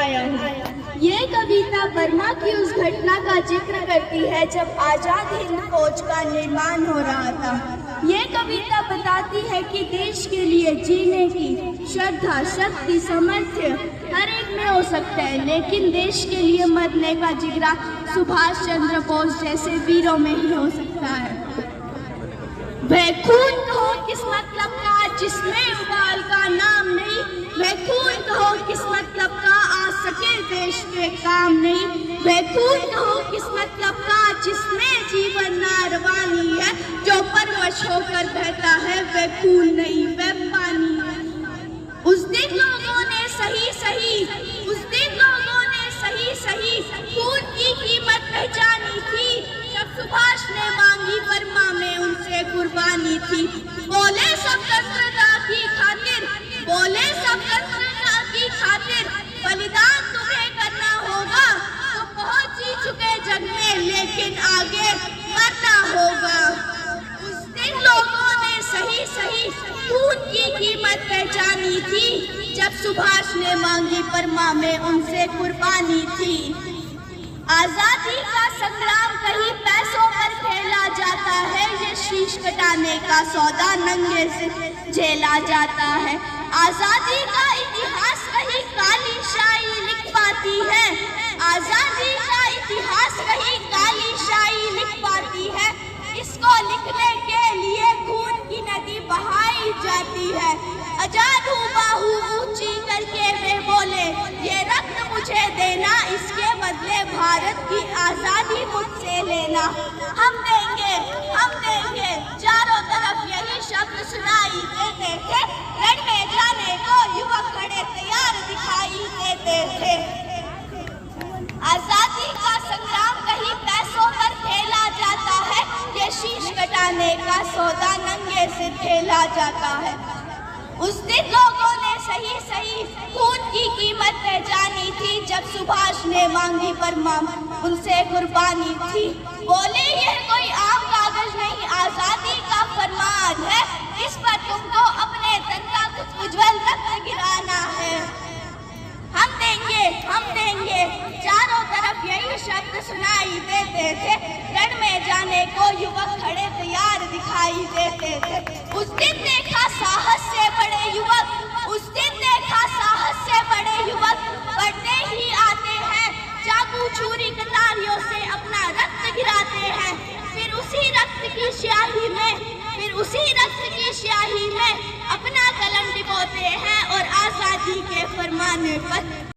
आया हूँ। ये कविता बर्मा की उस घटना का जिक्र करती है जब आजाद हिंद फौज का निर्माण हो रहा था। ये कविता बताती है कि देश के लिए जीने की श्रद्धा, शक्ति, सामर्थ्य हर एक में हो सकता है, लेकिन देश के लिए मरने का जिगरा सुभाष चंद्र बोस जैसे वीरों में ही हो सकता है। वह खून कहो किस मतलब का जिसमें उबाल का नाम नहीं, वह खून कहो किस मतलब का आ सके देश के काम नहीं, वह खून कहो किस मतलब का जिसमें जीवन नारवानी है, जो परवश होकर बहता है वह खून नहीं वह पानी है। उस दिन लोगों ने सही खून की कीमत पहचानी थी, जब सुभाष ने मांगी बर्मा में उनसे कुर्बानी थी। बोले सब स्वतंत्रता की खातिर बलिदान तुम्हें करना होगा, तो पहुंच ही चुके जग में लेकिन आगे मरना होगा। उस दिन लोगों ने सही खून की कीमत पहचानी थी, जब सुभाष ने मांगी बर्मा में उनसे कुर्बानी थी। आजादी का संग्राम कहीं पैसों पर खेला जाता है, ये शीश कटाने का सौदा नंगे से झेला जाता है। आजादी का इतिहास कहीं काली शाही लिख पाती है, आजादी का इतिहास कहीं काली शाही लिख पाती है। इसको लिखने के लिए खून की नदी बहाई जाती है। आजाद हूँ बाहू ऊंची करके वे बोले, ये रक्त मुझे देना, इसके बदले भारत की आजादी मुझसे लेना। हम देंगे चारों तरफ यही शब्द सुनाई देते थे, रण में जाने को युवक खड़े तैयार दिखाई देते थे। आजादी का संग्राम कहीं पैसों पर खेला जाता है, ये शीश कटाने का सौदा नंगे से खेला जाता है। उस दिन लोगों ने सही खून की कीमत पहचानी थी, जब सुभाष ने मांगी बर्मा उनसे कुर्बानी थी। बोले यह कोई आम कागज नहीं, आजादी का फरमान है, इस पर तुमको अपने तन का कुछ उज्जवल रक्त गिराना है। हम देंगे चारों तरफ यही शब्द सुनाई देते थे, रण में जाने को युवक खड़े तैयार दिखाई देते थे। उस दिन देखा साहस से बड़े युवक बढ़ते ही आते हैं, चाकू छुरी कटारियों से अपना रक्त गिराते हैं, फिर उसी रक्त की स्याही में अपना कलम डिबोते हैं और आजादी के फरमाने पर